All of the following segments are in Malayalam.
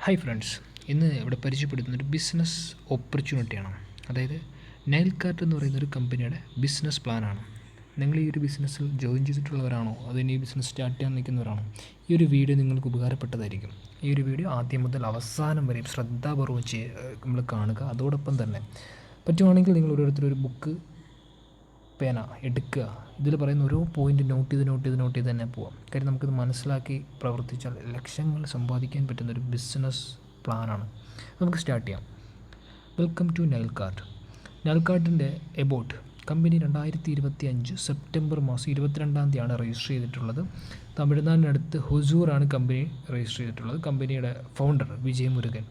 ഹായ് ഫ്രണ്ട്സ്, ഇന്ന് ഇവിടെ പരിചയപ്പെടുത്തുന്നൊരു ബിസിനസ് ഓപ്പർച്യൂണിറ്റിയാണ്. അതായത് നൈൽ കാർട്ട് എന്ന് പറയുന്നൊരു കമ്പനിയുടെ ബിസിനസ് പ്ലാനാണ്. നിങ്ങൾ ഈ ഒരു ബിസിനസ്സിൽ ജോയിൻ ചെയ്തിട്ടുള്ളവരാണോ, അതിന് ഈ ബിസിനസ് സ്റ്റാർട്ട് ചെയ്യാൻ നിൽക്കുന്നവരാണോ, ഈ ഒരു വീഡിയോ നിങ്ങൾക്ക് ഉപകാരപ്പെട്ടതായിരിക്കും. ഈ ഒരു വീഡിയോ ആദ്യം മുതൽ അവസാനം വരെയും ശ്രദ്ധാപൂർവ്വം നമ്മൾ കാണുക. അതോടൊപ്പം തന്നെ പറ്റുവാണെങ്കിൽ നിങ്ങൾ ഓരോരുത്തരൊരു ബുക്ക് പേന എടുക്കുക. ഇതിൽ പറയുന്ന ഓരോ പോയിൻ്റ് നോട്ട് ചെയ്ത് തന്നെ പോവാം. കാര്യം നമുക്കിത് മനസ്സിലാക്കി പ്രവർത്തിച്ചാൽ ലക്ഷങ്ങൾ സമ്പാദിക്കാൻ പറ്റുന്നൊരു ബിസിനസ് പ്ലാനാണ്. നമുക്ക് സ്റ്റാർട്ട് ചെയ്യാം. Welcome to Nile Cart. Nile കാർട്ടിൻ്റെ എബോട്ട് കമ്പനി 2025 സെപ്റ്റംബർ മാസം 22-ാം തീയതിയാണ് രജിസ്റ്റർ ചെയ്തിട്ടുള്ളത്. തമിഴ്നാടിനടുത്ത് ഹൊസൂറാണ് കമ്പനി രജിസ്റ്റർ ചെയ്തിട്ടുള്ളത്. കമ്പനിയുടെ ഫൗണ്ടർ വിജയമുരുകൻ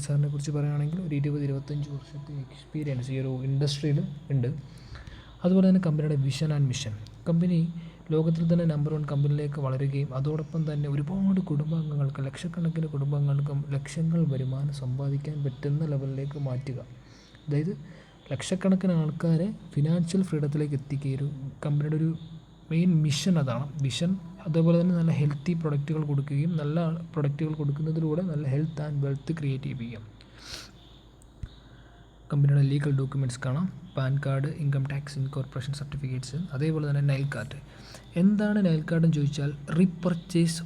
സാറിനെ കുറിച്ച് പറയുകയാണെങ്കിൽ ഒരു 20-25 വർഷത്തെ എക്സ്പീരിയൻസ് ഈ ഒരു ഇൻഡസ്ട്രിയിൽ ഉണ്ട്. അതുപോലെ തന്നെ കമ്പനിയുടെ വിഷൻ ആൻഡ് മിഷൻ, കമ്പനി ലോകത്തിൽ തന്നെ നമ്പർ 1 കമ്പനിയിലേക്ക് വളരുകയും അതോടൊപ്പം തന്നെ ഒരുപാട് കുടുംബാംഗങ്ങൾക്ക്, ലക്ഷക്കണക്കിന് കുടുംബാംഗങ്ങൾക്കും ലക്ഷങ്ങൾ വരുമാനം സമ്പാദിക്കാൻ പറ്റുന്ന ലെവലിലേക്ക് മാറ്റുക. അതായത് ലക്ഷക്കണക്കിന് ആൾക്കാരെ ഫിനാൻഷ്യൽ ഫ്രീഡത്തിലേക്ക് എത്തിക്കുക. ഒരു കമ്പനിയുടെ ഒരു മെയിൻ മിഷൻ അതാണ്. വിഷൻ അതേപോലെ തന്നെ നല്ല ഹെൽത്തി പ്രൊഡക്റ്റുകൾ കൊടുക്കുകയും നല്ല പ്രൊഡക്റ്റുകൾ കൊടുക്കുന്നതിലൂടെ നല്ല ഹെൽത്ത് ആൻഡ് വെൽത്ത് ക്രിയേറ്റ് ചെയ്യിപ്പിക്കാം. കമ്പനിയുടെ ലീഗൽ ഡോക്യുമെൻറ്റ്സ് കാണാം. Pan card, income tax, incorporation certificates. അതേപോലെ തന്നെ നൈൽ കാർട്ട്. എന്താണ് നൈൽ കാർഡെന്ന് ചോദിച്ചാൽ റീപർച്ചേസ്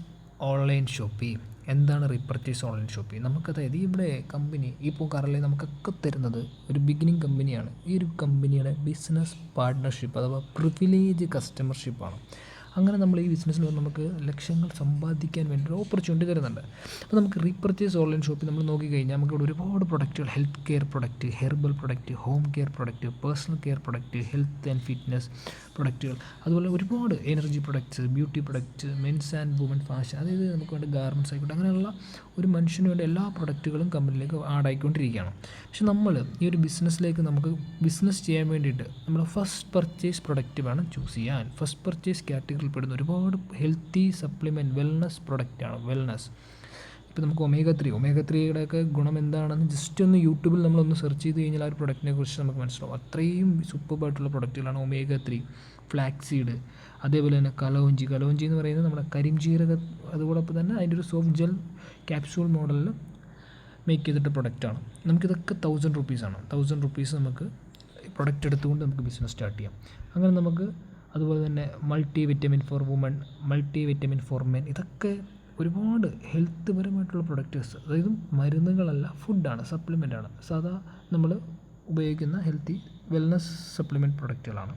ഓൺലൈൻ ഷോപ്പിംഗ്. എന്താണ് റീപർച്ചേസ് ഓൺലൈൻ ഷോപ്പിംഗ്? നമുക്കതായത് ഇവിടെ കമ്പനി ഇപ്പോൾ കറലി നമുക്കൊക്കെ തരുന്നത് ഒരു ബിഗിനിങ് കമ്പനിയാണ്. ഈ ഒരു കമ്പനിയുടെ ബിസിനസ് പാർട്ട്ണർഷിപ്പ് അഥവാ പ്രിവിലേജ് കസ്റ്റമർഷിപ്പാണ്. അങ്ങനെ നമ്മൾ ഈ ബിസിനസ്സിൽ നമുക്ക് ലക്ഷങ്ങൾ സമ്പാദിക്കാൻ വേണ്ടി ഒരു ഓപ്പർച്യൂണിറ്റി തരുന്നുണ്ട്. അപ്പോൾ നമുക്ക് റീപർച്ചേസ് ഓൺലൈൻ ഷോപ്പിൽ നമ്മൾ നോക്കിക്കഴിഞ്ഞാൽ നമുക്കിവിടെ ഒരുപാട് പ്രൊഡക്റ്റുകൾ, health care product, herbal product, home care product, personal care product, health and fitness പ്രൊഡക്റ്റുകൾ, അതുപോലെ ഒരുപാട് energy products, beauty products, men's and woman fashion, അതായത് നമുക്ക് വേണ്ട ഗാർമെൻറ്റ്സ് ആയിക്കോട്ടെ, അങ്ങനെയുള്ള ഒരു മനുഷ്യന് വേണ്ട എല്ലാ പ്രൊഡക്റ്റുകളും കമ്പനിയിലേക്ക് ആഡായിക്കൊണ്ടിരിക്കുകയാണ്. പക്ഷെ നമ്മൾ ഈ ഒരു ബിസിനസ്സിലേക്ക് നമുക്ക് ബിസിനസ് ചെയ്യാൻ വേണ്ടിയിട്ട് നമ്മൾ ഫസ്റ്റ് പർച്ചേസ് പ്രൊഡക്റ്റ് വേണം ചൂസ് ചെയ്യാൻ. ഫസ്റ്റ് പർച്ചേസ് കാറ്റഗറിയിൽ പെടുന്ന ഒരുപാട് ഹെൽത്തി സപ്ലിമെൻറ്റ് വെൽനസ് പ്രൊഡക്റ്റാണ്. വെൽനസ് ഇപ്പോൾ നമുക്ക് ഒമേഗ 3 ഒക്കെ ഗുണം എന്താണെന്ന് ജസ്റ്റ് ഒന്ന് യൂട്യൂബിൽ നമ്മളൊന്ന് സെർച്ച് ചെയ്ത് കഴിഞ്ഞാൽ ആ ഒരു പ്രൊഡക്റ്റിനെ കുറിച്ച് നമുക്ക് മനസ്സിലാവും. അത്രയും സൂപ്പർബായിട്ടുള്ള പ്രൊഡക്റ്റുകളാണ് ഒമേഗ 3, ഫ്ലാക്സീഡ്, അതേപോലെ തന്നെ കലൗഞ്ചി എന്ന് പറയുന്നത് നമ്മുടെ കരിംജീരക, അതോടൊപ്പം തന്നെ അതിൻ്റെ ഒരു സോഫ്റ്റ് ജെൽ ക്യാപ്സ്യൂൾ മോഡലിൽ മേക്ക് ചെയ്തിട്ട് പ്രൊഡക്റ്റാണ്. നമുക്കിതൊക്കെ 1000 റുപ്പീസാണ്. 1000 റുപ്പീസ് നമുക്ക് പ്രൊഡക്റ്റ് എടുത്തുകൊണ്ട് നമുക്ക് ബിസിനസ് സ്റ്റാർട്ട് ചെയ്യാം. അങ്ങനെ നമുക്ക് അതുപോലെ തന്നെ multi vitamin for woman, multi vitamin for men, ഇതൊക്കെ ഒരുപാട് ഹെൽത്ത് പരമായിട്ടുള്ള പ്രൊഡക്റ്റ്സ്. അതായത് മരുന്നുകളല്ല, ഫുഡാണ്, സപ്ലിമെൻ്റാണ്, സാധാ നമ്മൾ ഉപയോഗിക്കുന്ന ഹെൽത്തി വെൽനസ് സപ്ലിമെൻറ്റ് പ്രൊഡക്റ്റുകളാണ്.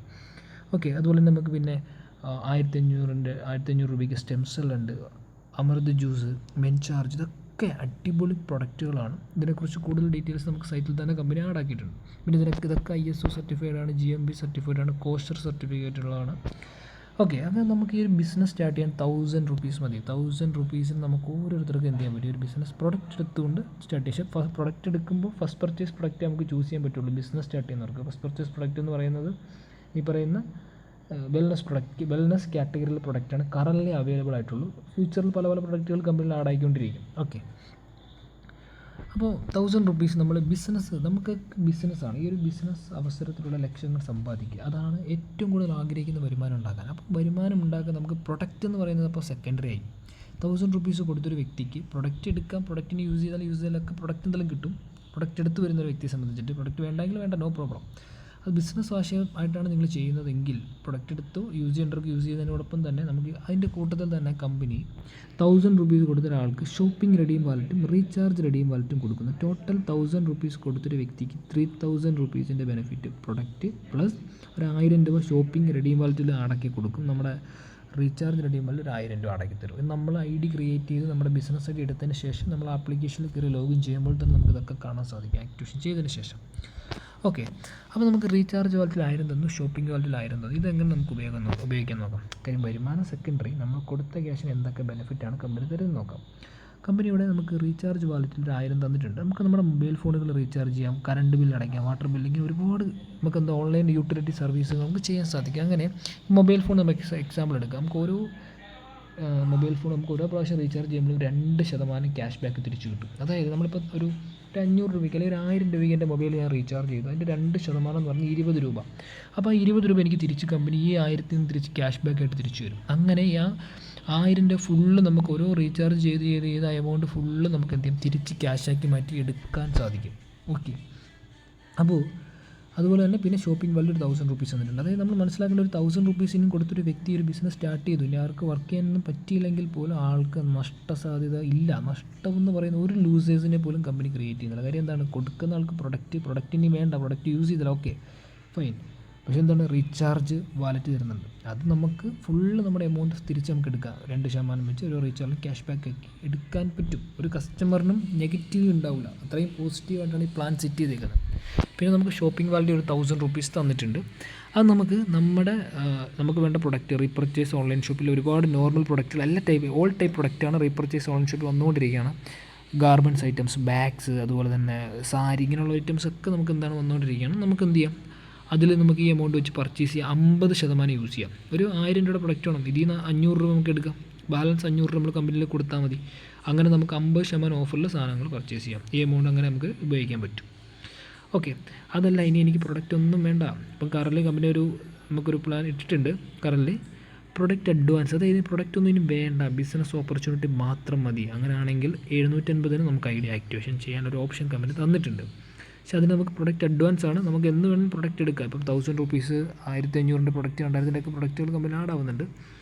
ഓക്കെ. അതുപോലെ നമുക്ക് പിന്നെ 1500 രൂപയ്ക്ക് സ്റ്റെം സെല്ലുണ്ട്, അമൃത് ജ്യൂസ്, മെൻ ചാർജ്, ഇതൊക്കെ അടിപൊളി പ്രൊഡക്റ്റുകളാണ്. ഇതിനെക്കുറിച്ച് കൂടുതൽ ഡീറ്റെയിൽസ് നമുക്ക് സൈറ്റിൽ തന്നെ കമ്പനി ആഡാക്കിയിട്ടുണ്ട്. പിന്നെ ഇതൊക്കെ ISO സർട്ടിഫൈഡാണ്, GMB സർട്ടിഫൈഡാണ്, കോസ്റ്റർ സർട്ടിഫിക്കറ്റുകളാണ്. ഓക്കെ. അങ്ങനെ നമുക്ക് ഈ ഒരു ബിസിനസ് സ്റ്റാർട്ട് ചെയ്യാൻ 1000 റുപ്പീസ് മതി. 1000 റുപ്പീസിന് നമുക്ക് ഓരോരുത്തർക്കും എന്ത് ചെയ്യാൻ പറ്റും, ഒരു ബിസിനസ് പ്രൊഡക്റ്റ് എടുത്തുകൊണ്ട് സ്റ്റാർട്ട് ചെയ്യാം. പക്ഷേ പ്രൊഡക്റ്റ് എടുക്കുമ്പോൾ ഫസ്റ്റ് പർച്ചേസ് പ്രൊഡക്റ്റ് നമുക്ക് ചൂസ് ചെയ്യാൻ പറ്റുള്ളൂ ബിസിനസ് സ്റ്റാർട്ട് ചെയ്യുന്നവർക്ക്. ഫസ്റ്റ് പർച്ചേസ് പ്രൊഡക്റ്റ് എന്ന് പറയുന്നത് ഈ പറയുന്ന വെൽനസ് കാറ്റഗറിയിലെ പ്രൊഡക്റ്റാണ് കറൻലി അവൈലബിൾ ആയിട്ടുള്ളൂ. ഫ്യൂച്ചറിൽ പല പ്രൊഡക്റ്റുകൾ കമ്പനിയിൽ ആഡായിക്കൊണ്ടിരിക്കും. ഓക്കെ. അപ്പോൾ 1000 റുപ്പീസ് നമ്മൾ നമുക്ക് ബിസിനസ്സാണ്. ഈ ഒരു ബിസിനസ് അവസരത്തിലുള്ള ലക്ഷ്യങ്ങൾ സമ്പാദിക്കുക, അതാണ് ഏറ്റവും കൂടുതൽ ആഗ്രഹിക്കുന്ന വരുമാനം ഉണ്ടാക്കാൻ. അപ്പോൾ വരുമാനം ഉണ്ടാക്കാൻ നമുക്ക് പ്രൊഡക്റ്റ് എന്ന് പറയുന്നത് അപ്പോൾ സെക്കൻഡറി ആയി. 1000 റുപ്പീസ് കൊടുത്തൊരു വ്യക്തിക്ക് പ്രൊഡക്റ്റ് എടുക്കാം, പ്രൊഡക്റ്റിന് യൂസ് ചെയ്താലൊക്കെ പ്രൊഡക്റ്റ് എന്തെങ്കിലും കിട്ടും. പ്രൊഡക്റ്റ് എടുത്ത് വരുന്നൊരു വ്യക്തിയെ സംബന്ധിച്ചിട്ട് പ്രൊഡക്റ്റ് വേണ്ടെങ്കിൽ വേണ്ട, നോ പ്രോബ്ലം. അത് ബിസിനസ് ആശയമായിട്ടാണ് നിങ്ങൾ ചെയ്യുന്നതെങ്കിൽ പ്രൊഡക്റ്റ് എടുത്ത് യൂസ് ചെയ്യേണ്ടവർക്ക് യൂസ് ചെയ്യുന്നതിനോടൊപ്പം തന്നെ നമുക്ക് അതിൻ്റെ കൂട്ടത്തിൽ തന്നെ കമ്പനി 1000 റുപ്പീസ് കൊടുത്ത ഒരാൾക്ക് ഷോപ്പിംഗ് റെഡീം വാലറ്റും റീചാർജ് റെഡീം വാലറ്റും കൊടുക്കുന്നു. ടോട്ടൽ 1000 റുപ്പീസ് കൊടുത്തൊരു വ്യക്തിക്ക് 3000 റുപ്പീസിൻ്റെ ബെനിഫിറ്റ് പ്രൊഡക്റ്റ് പ്ലസ് ഒരു 1000 രൂപ ഷോപ്പിംഗ് റെഡീം വാലറ്റിൽ അടക്കി കൊടുക്കും. നമ്മുടെ റീചാർജ് റെഡീം വാലറ്റ് ഒരു 1000 രൂപ അടക്കി തരും. നമ്മൾ ID ക്രിയേറ്റ് ചെയ്ത് നമ്മുടെ ബിസിനസ് ID എടുത്തതിന് ശേഷം നമ്മൾ ആപ്ലിക്കേഷനിൽ കയറി ലോഗിൻ ചെയ്യുമ്പോൾ തന്നെ നമുക്ക് ഇതൊക്കെ കാണാൻ സാധിക്കും, ആക്ടിവേഷൻ ചെയ്തതിന് ശേഷം. ഓക്കെ. അപ്പോൾ നമുക്ക് റീചാർജ് വാലറ്റിൽ 1000 തന്നു, ഷോപ്പിംഗ് വാലറ്റിൽ 1000 തന്നു. ഇതെങ്ങനെ നമുക്ക് ഉപയോഗിക്കാൻ നോക്കാം. കാര്യം വരുമാനം സെക്കൻഡറി, നമ്മൾ കൊടുത്ത ക്യാഷിന് എന്തൊക്കെ ബെനിഫിറ്റാണ് കമ്പനി തരുന്നത് നോക്കാം. കമ്പനിയുടെ നമുക്ക് റീചാർജ് വാലറ്റിൽ 1000 തന്നിട്ടുണ്ട്. നമുക്ക് നമ്മുടെ മൊബൈൽ ഫോണുകൾ റീചാർജ് ചെയ്യാം, കറണ്ട് ബില്ല് അടയ്ക്കാം, വാട്ടർ ബില്ലിങ്, ഒരുപാട് നമുക്ക് ഓൺലൈൻ യൂട്ടിലിറ്റി സർവീസുകൾ നമുക്ക് ചെയ്യാൻ സാധിക്കും. അങ്ങനെ മൊബൈൽ ഫോൺ നമുക്ക് എക്സാമ്പിൾ എടുക്കാം. നമുക്ക് ഓരോ മൊബൈൽ ഫോൺ നമുക്ക് ഓരോ പ്രാവശ്യം റീചാർജ് ചെയ്യുമ്പോൾ 2% ക്യാഷ് ബാക്ക് തിരിച്ചു കിട്ടും. അതായത് നമ്മളിപ്പോൾ ഒരു 500 രൂപയ്ക്ക് അല്ലെങ്കിൽ 1000 രൂപയ്ക്ക് എൻ്റെ മൊബൈൽ ഞാൻ റീചാർജ് ചെയ്തു, അതിൻ്റെ 2% എന്ന് പറഞ്ഞാൽ 20 രൂപ. അപ്പോൾ ആ 20 രൂപ എനിക്ക് തിരിച്ച് കമ്പനി ഈ 1000 നിന്ന് തിരിച്ച് ക്യാഷ് ബാക്ക് ആയിട്ട് തിരിച്ചു വരും. അങ്ങനെ ആ 1000 രൂപ ഫുള്ള് നമുക്ക് ഓരോ റീചാർജ് ചെയ്ത് ആ എമൗണ്ട് ഫുള്ള് നമുക്ക് എന്ത് ചെയ്യും, തിരിച്ച് ക്യാഷാക്കി മാറ്റി എടുക്കാൻ സാധിക്കും. ഓക്കെ, അപ്പോൾ അതുപോലെ തന്നെ പിന്നെ ഷോപ്പിംഗ് വാല്യൂ ഒരു 1000 റുപ്പീസ് വന്നിട്ടുണ്ട്. അതായത് നമ്മൾ മനസ്സിലാക്കേണ്ട ഒരു 1000 റുപ്പീസിനും കൊടുത്തൊരു വ്യക്തി ഒരു ബിസിനസ് സ്റ്റാർട്ട് ചെയ്തു. ഇനി ആർക്ക് വർക്ക് ചെയ്യാനൊന്നും പറ്റിയില്ലെങ്കിൽ പോലും ആൾക്ക് നഷ്ടസാധ്യത ഇല്ല. നഷ്ടം എന്ന് പറയുന്ന ഒരു ലൂസേഴ്സിനെ പോലും കമ്പനി ക്രിയേറ്റ് ചെയ്യുന്നില്ല. കാര്യം എന്താണ്, കൊടുക്കുന്ന ആൾക്ക് പ്രൊഡക്റ്റ് ഇനി വേണ്ട, പ്രൊഡക്റ്റ് യൂസ് ചെയ്തില്ല, ഓക്കെ ഫൈൻ. പക്ഷേ എന്താണ്, റീചാർജ് വാലറ്റ് തരുന്നുണ്ട്. അത് നമുക്ക് ഫുള്ള് നമ്മുടെ എമൗണ്ട് തിരിച്ച് നമുക്ക് എടുക്കാം. 2% വെച്ച് ഒരു റീചാർജ് ക്യാഷ് ബാക്ക് ആക്കി എടുക്കാൻ പറ്റും. ഒരു കസ്റ്റമറിനും നെഗറ്റീവ് ഉണ്ടാവില്ല. അത്രയും പോസിറ്റീവായിട്ടാണ് ഈ പ്ലാൻ സെറ്റ് ചെയ്തേക്കുന്നത്. പിന്നെ നമുക്ക് ഷോപ്പിംഗ് വാല്യൂ ഒരു 1000 റുപ്പീസ് തന്നിട്ടുണ്ട്. അത് നമുക്ക് വേണ്ട പ്രൊഡക്റ്റ് റീപർച്ചേസ് ഓൺലൈൻ ഷോപ്പിൽ ഒരുപാട് നോർമൽ പ്രൊഡക്റ്റുകൾ ഓൾ ടൈപ്പ് പ്രൊഡക്റ്റാണ് റീപർച്ചേസ് ഓൺലൈൻ ഷോപ്പിൽ വന്നുകൊണ്ടിരിക്കുകയാണ്. ഗാർമെൻറ്റ്സ് ഐറ്റംസ്, ബാഗ്സ്, അതുപോലെ തന്നെ സാരി, ഇങ്ങനെയുള്ള ഐറ്റംസ് ഒക്കെ നമുക്ക് എന്താണ് വന്നുകൊണ്ടിരിക്കുകയാണ്. നമുക്ക് എന്ത് ചെയ്യാം, അതിൽ നമുക്ക് ഈ എമൗണ്ട് വെച്ച് പർച്ചേസ് ചെയ്യാം. 50% യൂസ് ചെയ്യാം. ഒരു 1000 രൂപയുടെ പ്രൊഡക്റ്റ് വേണം, ഇതിൽ നിന്ന് 500 രൂപ നമുക്ക് എടുക്കാം. ബാലൻസ് 500 രൂപ നമ്മൾ കമ്പനിയിൽ കൊടുത്താൽ മതി. അങ്ങനെ നമുക്ക് 50% ഓഫറിൽ സാധനങ്ങൾ പർച്ചേസ് ചെയ്യാം. ഈ എമൗണ്ട് അങ്ങനെ നമുക്ക് ഉപയോഗിക്കാൻ പറ്റും. ഓക്കെ, അതല്ല ഇനി എനിക്ക് പ്രൊഡക്റ്റ് ഒന്നും വേണ്ട. ഇപ്പം കറൻലി കമ്പനി നമുക്കൊരു പ്ലാൻ ഇട്ടിട്ടുണ്ട്. കറൻലി പ്രൊഡക്റ്റ് അഡ്വാൻസ്, അതായത് പ്രൊഡക്റ്റ് ഒന്നും ഇനി വേണ്ട, ബിസിനസ് ഓപ്പർച്യൂണിറ്റി മാത്രം മതി. അങ്ങനെയാണെങ്കിൽ 750 നമുക്ക് ഐഡിയ ആക്ടിവേഷൻ ചെയ്യാനൊരു ഓപ്ഷൻ കമ്പനി തന്നിട്ടുണ്ട്. പക്ഷേ അതിന് നമുക്ക് പ്രൊഡക്റ്റ് അഡ്വാൻസ് ആണ്. നമുക്ക് എന്ന് വേണം പ്രൊഡക്റ്റ് എടുക്കാം. ഇപ്പം 1000 റുപ്പീസ് 1500 പ്രൊഡക്റ്റ് 2000 പ്രൊഡക്റ്റുകൾ കമ്പനി ആഡാവുന്നുണ്ട്.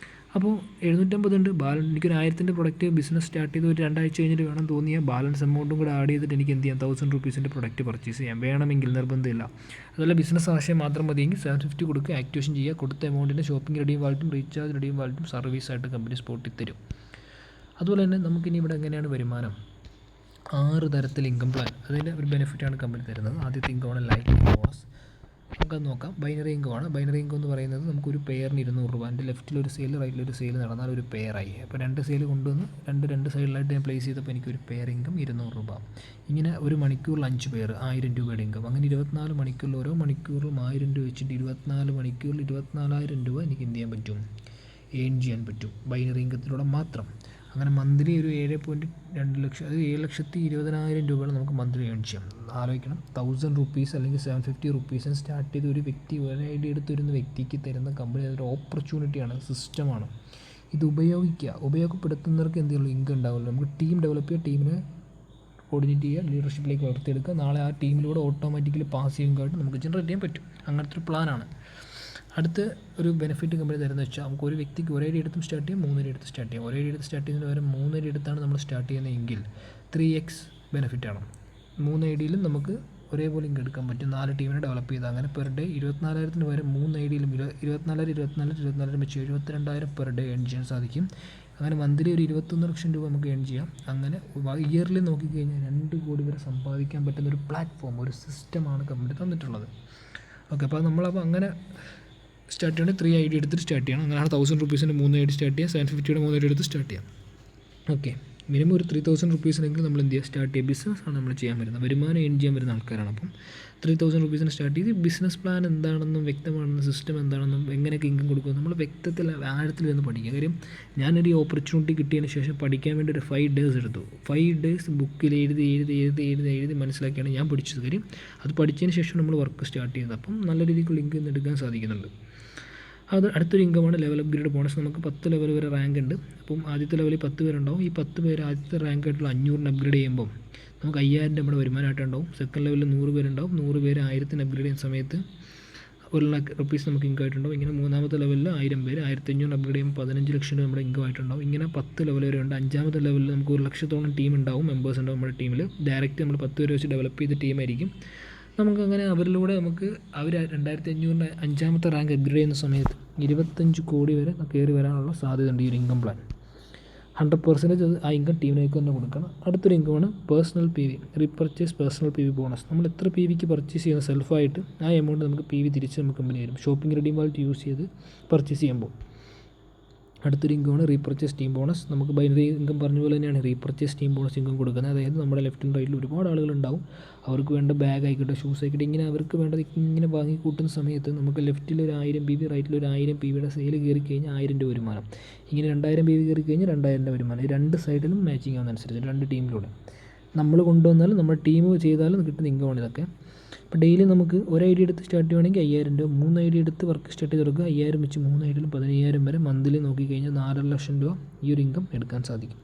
അപ്പോൾ 750 ഉണ്ട്. എനിക്കൊരു 1000 പ്രൊഡക്റ്റ് ബിസിനസ് സ്റ്റാർട്ട് ചെയ്ത് ഒരു 2 ആഴ്ച കഴിഞ്ഞിട്ട് വേണം തോന്നിയാൽ ബാലൻസ് എമൗണ്ടും കൂടെ ആഡ് ചെയ്തിട്ട് എനിക്ക് എന്ത് ചെയ്യാം, 1000 റുപ്പീസിൻ്റെ പ്രൊഡക്റ്റ് പർച്ചേസ് ചെയ്യാം. വേണമെങ്കിൽ, നിർബന്ധമില്ല. അതല്ല ബിസിനസ് ആശയം മാത്രം മതിയെങ്കിൽ 750 കൊടുക്കുക, ആക്ടിവേഷൻ ചെയ്യുക. കൊടുത്ത എമൗണ്ടിൻ്റെ ഷോപ്പിംഗ് റെഡീം വാലറ്റും റീചാർജ് റെഡീം വാലറ്റും സർവീസായിട്ട് കമ്പനി സ്പോട്ടിൽ തരും. അതുപോലെ തന്നെ നമുക്കിനി ഇവിടെ എങ്ങനെയാണ് വരുമാനം, 6 തരത്തിൽ ഇൻകം പ്ലാൻ, അതിൻ്റെ ഒരു ബെനിഫിറ്റാണ് കമ്പനി തരുന്നത്. ആദ്യത്തെ ഇൻകമാണ് ലൈറ്റ് ബോണസ്. നമുക്കത് നോക്കാം. ബൈനറി ഇൻകമാണ്. ബൈനറി ഇൻകം എന്ന് പറയുന്നത് നമുക്കൊരു പെയറിന് 200 രൂപ. എൻ്റെ ലെഫ്റ്റിലൊരു സെയിൽ റൈറ്റിലൊരു സെയിൽ നടന്നാൽ ഒരു പെയറായി. അപ്പോൾ 2 സെയിൽ കൊണ്ടുവന്ന് രണ്ട് സൈഡിലായിട്ട് ഞാൻ പ്ലേസ് ചെയ്തപ്പോൾ എനിക്കൊരു പെയർ ഇൻകം 200 രൂപ. ഇങ്ങനെ ഒരു മണിക്കൂറിൽ 5 പേർ 1000 രൂപയുടെ ഇൻകം. അങ്ങനെ 24 മണിക്കൂറിൽ ഓരോ മണിക്കൂറിലും 1000 രൂപ വെച്ചിട്ട് 24 മണിക്കൂറിൽ 24,000 രൂപ എനിക്ക് എന്ത് ചെയ്യാൻ പറ്റും, ഏൺ ചെയ്യാൻ പറ്റും ബൈനറി ഇൻകത്തിലൂടെ മാത്രം. അങ്ങനെ മന്ത്ലി ഒരു 7.2 ലക്ഷം, അത് 7,20,000 രൂപയാണ് നമുക്ക് മന്ത്ലി ഏൺ ചെയ്യാം. ആലോചിക്കണം, 1000 റുപ്പീസ് അല്ലെങ്കിൽ 750 റുപ്പീസിന് സ്റ്റാർട്ട് ചെയ്ത് ഒരു വ്യക്തി ഒരു ഐഡിയ എടുത്ത് വരുന്ന വ്യക്തിക്ക് തരുന്ന കമ്പനി അതൊരു ഓപ്പർച്യൂണിറ്റിയാണ്, സിസ്റ്റമാണ്. ഇത് ഉപയോഗപ്പെടുത്തുന്നവർക്ക് എന്തെങ്കിലും ഇൻകം ഉണ്ടാവില്ല. നമുക്ക് ടീം ഡെവലപ്പ് ചെയ്യുക, ടീമിനെ കോർഡിനേറ്റ് ചെയ്യുക, ലീഡർഷിപ്പിലേക്ക് വളർത്തിയെടുക്കുക. നാളെ ആ ടീമിലൂടെ ഓട്ടോമാറ്റിക്കലി പാസീവ് ഇൻകമായിട്ട് നമുക്ക് ജനറേറ്റ് ചെയ്യാൻ പറ്റും. അങ്ങനത്തെ ഒരു പ്ലാനാണ്. അടുത്ത ഒരു ബെനിഫിറ്റ് കമ്പനി തരുന്നത് വെച്ചാൽ നമുക്ക് ഒരു വ്യക്തിക്ക് ഒരേ എടുത്തും സ്റ്റാർട്ട് ചെയ്യാം, 3 എടുത്ത് സ്റ്റാർട്ട് ചെയ്യാം. ഒരേ എടുത്ത് സ്റ്റാർട്ട് ചെയ്യുന്നതിന് പകരം 3 എടുത്താണ് നമ്മൾ സ്റ്റാർട്ട് ചെയ്യുന്നതെങ്കിൽ 3x ബെനിഫിറ്റാണ്. 3 ഐഡിയിലും നമുക്ക് ഒരേപോലെ ഇൻകം എടുക്കാൻ പറ്റും. 4 ടീമിനെ ഡെവലപ്പ് ചെയ്ത് അങ്ങനെ പെർ ഡേ 24,000 പകരം 3 ഐഡിയിലും 24,000 വെച്ച് 72,000 പെർ ഡേ ഏൺ ചെയ്യാൻ സാധിക്കും. അങ്ങനെ മന്ത്ലി ഒരു 21 ലക്ഷം രൂപ നമുക്ക് ഏൺ ചെയ്യാം. അങ്ങനെ ഇയർലി നോക്കിക്കഴിഞ്ഞാൽ 2 കോടി വരെ സമ്പാദിക്കാൻ പറ്റുന്ന ഒരു പ്ലാറ്റ്ഫോം, ഒരു സിസ്റ്റമാണ് കമ്പനി തന്നിട്ടുള്ളത്. ഓക്കെ, അപ്പോൾ നമ്മളപ്പോൾ അങ്ങനെ സ്റ്റാർട്ട് ചെയ്യണമെങ്കിൽ 3 ഐഡി എടുത്തിട്ട് സ്റ്റാർട്ട് ചെയ്യണം. അങ്ങനെയാണ് 1000 റുപ്പീസിൻ്റെ 3 ഐഡി സ്റ്റാർട്ട് ചെയ്യാം, 750യുടെ 3 ഐഡി എടുത്ത് സ്റ്റാർട്ട് ചെയ്യാം. ഓക്കെ, മിനിമം ഒരു 3000 റുപ്പീസിനെങ്കിലും നമ്മൾ എന്ത് ചെയ്യുക, സ്റ്റാർട്ട് ചെയ്യുക. ബിസിനസ്സാണ് നമ്മൾ ചെയ്യാൻ വരുന്നത്, വരുമാനം ഏൺ ചെയ്യാൻ വരുന്ന ആൾക്കാരാണ്. അപ്പം 3000 റുപ്പീസിന് സ്റ്റാർട്ട് ചെയ്ത് ബിസിനസ് പ്ലാൻ എന്താണെന്നും വ്യക്തമാണെന്നും സിസ്റ്റം എന്താണെന്നും എങ്ങനെയൊക്കെ ഇൻകം കൊടുക്കും നമ്മൾ വ്യക്തത്തിൽ ആഴത്തിൽ വന്ന് പഠിക്കുക. കാര്യം ഞാനൊരു ഓപ്പർച്യൂണിറ്റി കിട്ടിയതിന് ശേഷം പഠിക്കാൻ വേണ്ടി ഒരു 5 ഡേയ്സ് എടുത്തു. 5 ഡേയ്സ് ബുക്കിൽ എഴുതി മനസ്സിലാക്കിയാണ് ഞാൻ പഠിച്ചത്. കാര്യം അത് പഠിച്ചതിന് ശേഷം നമ്മൾ വർക്ക് സ്റ്റാർട്ട് ചെയ്യുന്നത്. അപ്പം നല്ല രീതിക്ക് ലിങ്ക് ഇന്ന് എടുക്കാൻ സാധിക്കുന്നുണ്ട്. അത് അടുത്തൊരു ഇൻകമാണ് ലെവൽ അപ്ഗ്രേഡ് ബോണസ്. നമുക്ക് 10 ലെവൽ വരെ റാങ്ക് ഉണ്ട്. അപ്പം ആദ്യത്തെ ലെവലിൽ 10 പേരുണ്ടാവും. ഈ 10 പേര് ആദ്യത്തെ റാങ്ക് ആയിട്ടുള്ള 500 അപ്ഗ്രേഡ് ചെയ്യുമ്പോൾ നമുക്ക് 5000 നമ്മുടെ വരുമാനമായിട്ടുണ്ടാവും. സെക്കൻഡ് ലെവലിൽ 100 പേരുണ്ടാവും. 100 പേര് 1000 അപ്ഗ്രേഡ് ചെയ്യുന്ന സമയത്ത് 1 ലക്ഷം റുപ്പീസ് നമുക്ക് ഇൻകം ആയിട്ടുണ്ടാവും. ഇങ്ങനെ മൂന്നാമത്തെ ലെവലിൽ 1000 പേര് 1500 അപ്ഗ്രേഡ് ചെയ്യുമ്പോൾ 15 ലക്ഷം രൂപ നമ്മുടെ ഇൻകം ആയിട്ടുണ്ടാവും. ഇങ്ങനെ 10 ലെവൽ വരെ ഉണ്ട്. 5ാമത്തെ ലെവലിൽ നമുക്ക് 1 ലക്ഷത്തോളം ടീം ഉണ്ടാവും, മെമ്പേഴ്സ് ഉണ്ടാവും നമ്മുടെ ടീമിൽ. ഡയറക്റ്റ് നമ്മൾ 10 പേര് വെച്ച് ഡെവലപ്പ് ചെയ്ത ടീമായിരിക്കും. നമുക്കങ്ങനെ അവരിലൂടെ അവർ 2500 5ാമത്തെ റാങ്ക് അപ്ഗ്രേഡ് ചെയ്യുന്ന സമയത്ത് 25 കോടി വരെ കയറി വരാനുള്ള സാധ്യതയുണ്ട് ഈ ഒരു ഇൻകം പ്ലാൻ. 100% ആ ഇൻകം ടീമിലേക്ക് തന്നെ കൊടുക്കണം. അടുത്തൊരു ഇൻകമാണ് personal PV, repurchase personal PV bonus. നമ്മൾ എത്ര PVക്ക് പർച്ചേസ് ചെയ്യുന്ന സെൽഫായിട്ട് ആ എമൗണ്ട് നമുക്ക് PV തിരിച്ച് നമുക്ക് കമ്പനി വരും, ഷോപ്പിംഗ് റെഡീം വാലറ്റ് യൂസ് ചെയ്ത് പർച്ചേസ് ചെയ്യുമ്പോൾ. അടുത്തൊരു ഇൻകമാണ് റീപർച്ചേസ് ടീം ബോണസ്. നമുക്ക് ബൈനറി ഇൻകം പറഞ്ഞ പോലെ തന്നെയാണ് റീപർച്ചേസ് ടീം ബോണസ് ഇൻകം കൊടുക്കുന്നത്. അതായത് നമ്മുടെ ലെഫ്റ്റും റൈറ്റിലും ഒരുപാട് ആളുകളുണ്ടാവും. അവർക്ക് വേണ്ട ബാഗ് ആയിക്കോട്ടെ, ഷൂസ് ആയിക്കോട്ടെ, ഇങ്ങനെ അവർക്ക് വേണ്ടത് ഇങ്ങനെ വാങ്ങി കൂട്ടുന്ന സമയത്ത് നമുക്ക് ലെഫ്റ്റിൽ ഒരു 1000 PV, റൈറ്റിൽ ഒരു 1000 PVയുടെ സെയിൽ കയറി കഴിഞ്ഞാൽ 1000 രൂപ വരുമാനം. ഇങ്ങനെ 2000 PV കയറി കഴിഞ്ഞാൽ 2000 വരുമാനം. ഈ 2 സൈഡിലും മാച്ചിങ് ആവുന്നതനുസരിച്ച് 2 ടീമിലൂടെ നമ്മൾ കൊണ്ടുവന്നാലും നമ്മുടെ ടീം ചെയ്താലും കിട്ടുന്ന ഇൻകമാണ് ഇതൊക്കെ. ഇപ്പോൾ ഡെയിലി നമുക്ക് ഒരു ഐഡിയ എടുത്ത് സ്റ്റാർട്ട് ചെയ്യുകയാണെങ്കിൽ 5000 രൂപ, 3 ഐഡിയ എടുത്ത് വർക്ക് സ്റ്റാർട്ട് ചെയ്ത് കൊടുക്കുക, 5000 വെച്ച് 3 ഐഡിയയിലും 15000 വരെ മന്ത്ലി നോക്കിക്കഴിഞ്ഞാൽ 4 ലക്ഷം രൂപ ഈ ഒരു ഇൻകം എടുക്കാൻ സാധിക്കും.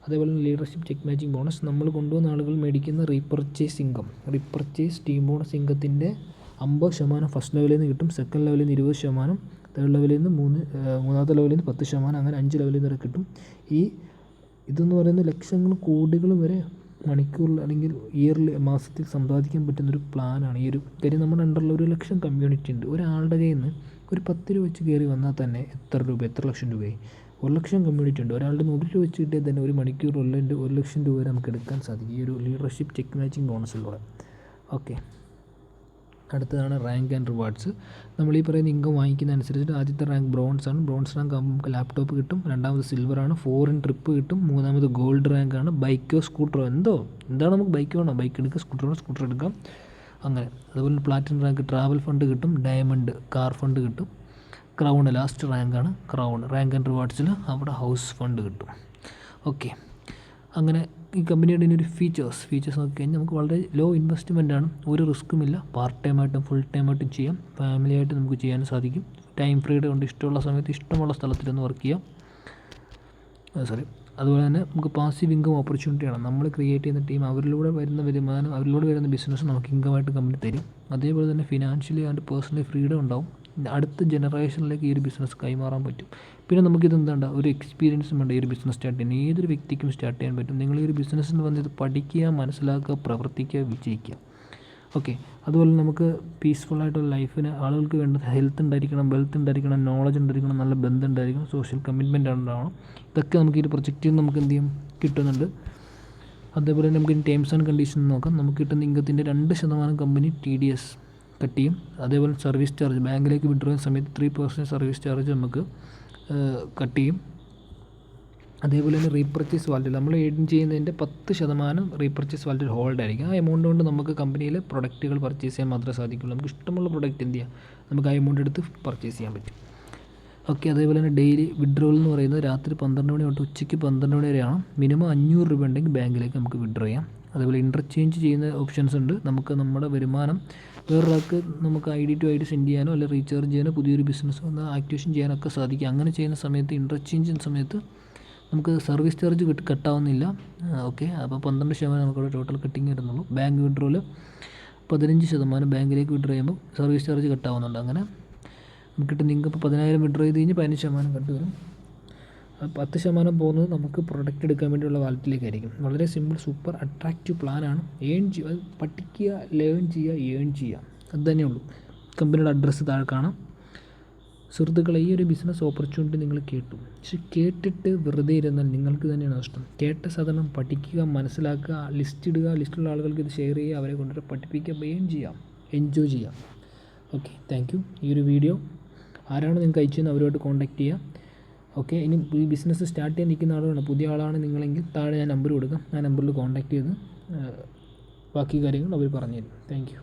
അതേപോലെ ലീഡർഷിപ്പ് ചെക്ക് മാച്ചിങ് ബോണസ്, നമ്മൾ കൊണ്ടുവന്ന ആളുകൾ മേടിക്കുന്ന repurchase income, repurchase team bonus ഇൻകത്തിൻ്റെ 50% ഫസ്റ്റ് ലെവലിൽ നിന്ന് കിട്ടും, സെക്കൻഡ് ലെവലിൽ നിന്ന് 20%, തേർഡ് ലെവലിൽ നിന്ന് മൂന്നാമത്തെ ലെവലിൽ നിന്ന് 10%, അങ്ങനെ 5 ലെവലിൽ നിന്ന് വരെ കിട്ടും. ഇതെന്ന് പറയുന്ന ലക്ഷങ്ങളും കോടികളും വരെ മണിക്കൂറിൽ അല്ലെങ്കിൽ ഇയർലി മാസത്തിൽ സമ്പാദിക്കാൻ പറ്റുന്നൊരു പ്ലാനാണ് ഈ ഒരു കാര്യം. നമ്മുടെ അണ്ടറിൽ 1 ലക്ഷം കമ്മ്യൂണിറ്റി ഉണ്ട്. ഒരാളുടെ കയ്യിൽ നിന്ന് ഒരു 10 രൂപ വെച്ച് കയറി വന്നാൽ തന്നെ എത്ര ലക്ഷം രൂപയായി? 1 ലക്ഷം കമ്മ്യൂണിറ്റി ഉണ്ട്. ഒരാളുടെ 100 രൂപ വെച്ച് കിട്ടിയാൽ തന്നെ ഒരു മണിക്കൂർ 1 ലക്ഷം രൂപ വരെ നമുക്ക് എടുക്കാൻ സാധിക്കും ഈ ഒരു ലീഡർഷിപ്പ് ചെക്ക് മാച്ചിങ് ബോണസിലൂടെ. ഓക്കെ, അടുത്തതാണ് റാങ്ക് ആൻഡ് റിവാർഡ്സ്. നമ്മൾ ഈ പറയുന്ന ഇൻകം വാങ്ങിക്കുന്ന അനുസരിച്ചിട്ട് ആദ്യത്തെ റാങ്ക് ബ്രോൺസ് ആണ്. ബ്രോൺസ് റാങ്ക് ആകുമ്പോൾ നമുക്ക് ലാപ്ടോപ്പ് കിട്ടും. രണ്ടാമത് സിൽവറാണ്, ഫോറിൻ ട്രിപ്പ് കിട്ടും. മൂന്നാമത് ഗോൾഡ് റാങ്ക് ആണ്. ബൈക്കോ സ്കൂട്ടറോ എന്താണ് നമുക്ക് ബൈക്ക് വേണോ ബൈക്ക് എടുക്കുക, സ്കൂട്ടർ എടുക്കാം, അങ്ങനെ. അതുപോലെ പ്ലാറ്റിനം റാങ്ക് ട്രാവൽ ഫണ്ട് കിട്ടും, ഡയമണ്ട് കാർ ഫണ്ട് കിട്ടും. ക്രൗൺ ലാസ്റ്റ് റാങ്കാണ്. ക്രൗൺ റാങ്ക് ആൻഡ് റിവാർഡ്സിൽ അവിടെ ഹൗസ് ഫണ്ട് കിട്ടും. ഓക്കെ, അങ്ങനെ ഈ കമ്പനിയുടെ ഇനി ഒരു ഫീച്ചേഴ്സ് നോക്കി കഴിഞ്ഞാൽ നമുക്ക് വളരെ ലോ ഇൻവെസ്റ്റ്മെൻറ്റാണ്, ഒരു റിസ്ക്കുമില്ല. പാർട്ട് ടൈമായിട്ടും ഫുൾ ടൈമായിട്ടും ചെയ്യാം, ഫാമിലിയായിട്ട് നമുക്ക് ചെയ്യാൻ സാധിക്കും. ടൈം ഫ്രീഡം കൊണ്ട് ഇഷ്ടമുള്ള സമയത്ത് ഇഷ്ടമുള്ള സ്ഥലത്തിലൊന്ന് വർക്ക് ചെയ്യാം. അതുപോലെ തന്നെ നമുക്ക് പാസീവ് ഇൻകം ഓപ്പർച്യൂണിറ്റിയാണ്. നമ്മൾ ക്രിയേറ്റ് ചെയ്യുന്ന ടീം, അവരിലൂടെ വരുന്ന വരുമാനം, അവരിലൂടെ വരുന്ന ബിസിനസ് നമുക്ക് ഇൻകമായിട്ട് കമ്പനി തരും. അതേപോലെ തന്നെ ഫിനാൻഷ്യലി ആൻഡ് പേഴ്സണലി ഫ്രീഡം ഉണ്ടാവും. അടുത്ത ജനറേഷനിലേക്ക് ഈ ഒരു ബിസിനസ് കൈമാറാൻ പറ്റും. പിന്നെ നമുക്കിത് എന്താ ഒരു എക്സ്പീരിയൻസും വേണ്ട ഈ ഒരു ബിസിനസ് സ്റ്റാർട്ട് ചെയ്യാൻ. ഏതൊരു വ്യക്തിക്കും സ്റ്റാർട്ട് ചെയ്യാൻ പറ്റും. നിങ്ങൾ ഈ ഒരു ബിസിനസ്സിന് വന്ന് ഇത് പഠിക്കുക, മനസ്സിലാക്കുക, പ്രവർത്തിക്കുക, വിജയിക്കുക. ഓക്കെ, അതുപോലെ നമുക്ക് പീസ്ഫുള്ളായിട്ടുള്ള ലൈഫിന് ആളുകൾക്ക് വേണ്ടത് ഹെൽത്ത് ഉണ്ടായിരിക്കണം, വെൽത്ത് ഉണ്ടായിരിക്കണം, നോളജ് ഉണ്ടായിരിക്കണം, നല്ല ബന്ധം ഉണ്ടായിരിക്കണം, സോഷ്യൽ കമ്മിറ്റ്മെൻറ്റ് ഉണ്ടാവണം. ഇതൊക്കെ നമുക്ക് ഈ ഒരു പ്രൊജക്റ്റിൽ നിന്ന് നമുക്ക് എന്ത് ചെയ്യും കിട്ടുന്നുണ്ട്. അതേപോലെ തന്നെ നമുക്ക് ടേംസ് ആൻഡ് കണ്ടീഷൻ നോക്കാം. നമുക്ക് കിട്ടുന്ന ഇൻകത്തിൻ്റെ 2% കമ്പനി TDS കട്ട് ചെയ്യും. അതേപോലെ സർവീസ് ചാർജ്, ബാങ്കിലേക്ക് വിഡ്രോ ചെയ്യുന്ന സമയത്ത് 3% സർവീസ് ചാർജ് നമുക്ക് കട്ട് ചെയ്യും. അതേപോലെ തന്നെ റീപർച്ചേസ് വാല്യൂ, നമ്മൾ ഏൺ ചെയ്യുന്നതിൻ്റെ 10% റീപർച്ചേസ് വാല്യൂ ഹോൾഡ് ആയിരിക്കും. ആ എമൗണ്ട് കൊണ്ട് നമുക്ക് കമ്പനിയിലെ പ്രൊഡക്റ്റുകൾ പർച്ചേസ് ചെയ്യാൻ മാത്രമേ സാധിക്കുള്ളൂ. നമുക്ക് ഇഷ്ടമുള്ള പ്രൊഡക്റ്റ് എന്ത് ചെയ്യാം, നമുക്ക് ആ എമൗണ്ട് എടുത്ത് പർച്ചേസ് ചെയ്യാൻ പറ്റും. ഓക്കെ, അതേപോലെ തന്നെ ഡെയിലി വിഡ്രോവൽ എന്ന് പറയുന്നത് രാത്രി 12 മണി തൊട്ട് ഉച്ചയ്ക്ക് 12 മണി വരെയാണ്. മിനിമം 500 രൂപ ഉണ്ടെങ്കിൽ ബാങ്കിലേക്ക് നമുക്ക് വിഡ്രോ ചെയ്യാം. അതേപോലെ ഇൻ്റർചേഞ്ച് ചെയ്യുന്ന ഓപ്ഷൻസ് ഉണ്ട്. നമുക്ക് നമ്മുടെ വരുമാനം വേറൊരാൾക്ക് നമുക്ക് ID to ID സെൻഡ് ചെയ്യാനോ അല്ലെങ്കിൽ റീചാർജ് ചെയ്യാനോ പുതിയൊരു ബിസിനസ് ആക്ടിവേഷൻ ചെയ്യാനൊക്കെ സാധിക്കും. അങ്ങനെ ചെയ്യുന്ന സമയത്ത് ഇൻ്റർചേഞ്ച് ചെയ്യുന്ന സമയത്ത് നമുക്ക് സർവീസ് ചാർജ് കട്ടാവുന്നില്ല. ഓക്കെ, അപ്പോൾ 12% നമുക്കവിടെ ടോട്ടൽ കട്ടിങ് വരുന്നുള്ളൂ. ബാങ്ക് വിഡ്രോയിൽ 15% ബാങ്കിലേക്ക് വിഡ്രോ ചെയ്യുമ്പോൾ സർവീസ് ചാർജ് കട്ടാവുന്നുണ്ട്. അങ്ങനെ നമുക്ക് കിട്ടുന്ന ഇൻകം ഇപ്പോൾ 10,000 വിഡ്രോ ചെയ്ത് കഴിഞ്ഞ് 15% കട്ട് വരും. 10% പോകുന്നത് നമുക്ക് പ്രൊഡക്റ്റ് എടുക്കാൻ വേണ്ടിയുള്ള വാലറ്റിലേക്കായിരിക്കും. വളരെ സിമ്പിൾ, സൂപ്പർ അട്രാക്റ്റീവ് പ്ലാനാണ്. പഠിക്കുക, ലേൺ ചെയ്യുക, അത് തന്നെയുള്ളൂ. കമ്പനിയുടെ അഡ്രസ്സ് താഴെ കാണാം. സുഹൃത്തുക്കളെ, ഈ ഒരു ബിസിനസ് ഓപ്പർച്യൂണിറ്റി നിങ്ങൾ കേട്ടു, പക്ഷെ കേട്ടിട്ട് വെറുതെ ഇരുന്നാൽ നിങ്ങൾക്ക് തന്നെയാണ് നഷ്ടം. കേട്ട സാധനം പഠിക്കുക, മനസ്സിലാക്കുക, ലിസ്റ്റ് ഇടുക, ലിസ്റ്റുള്ള ആളുകൾക്ക് ഇത് ഷെയർ ചെയ്യുക, അവരെ കൊണ്ടുവരെ പഠിപ്പിക്കുക, എൻജോയ് ചെയ്യാം. Okay, thank you. ഈ ഒരു വീഡിയോ ആരാണ് നിങ്ങൾക്ക് അയച്ചതെന്ന് അവരുമായിട്ട് കോൺടാക്ട് ചെയ്യുക. ഓക്കെ, ഇനി ഈ ബിസിനസ് സ്റ്റാർട്ട് ചെയ്യാൻ നിൽക്കുന്ന ആളാണ്, പുതിയ ആളാണ് നിങ്ങളെങ്കിൽ താഴെ ഞാൻ നമ്പർ കൊടുക്കാം. ആ നമ്പറിൽ കോൺടാക്ട് ചെയ്ത് ബാക്കി കാര്യങ്ങൾ അവർ പറഞ്ഞു തരും. Thank you.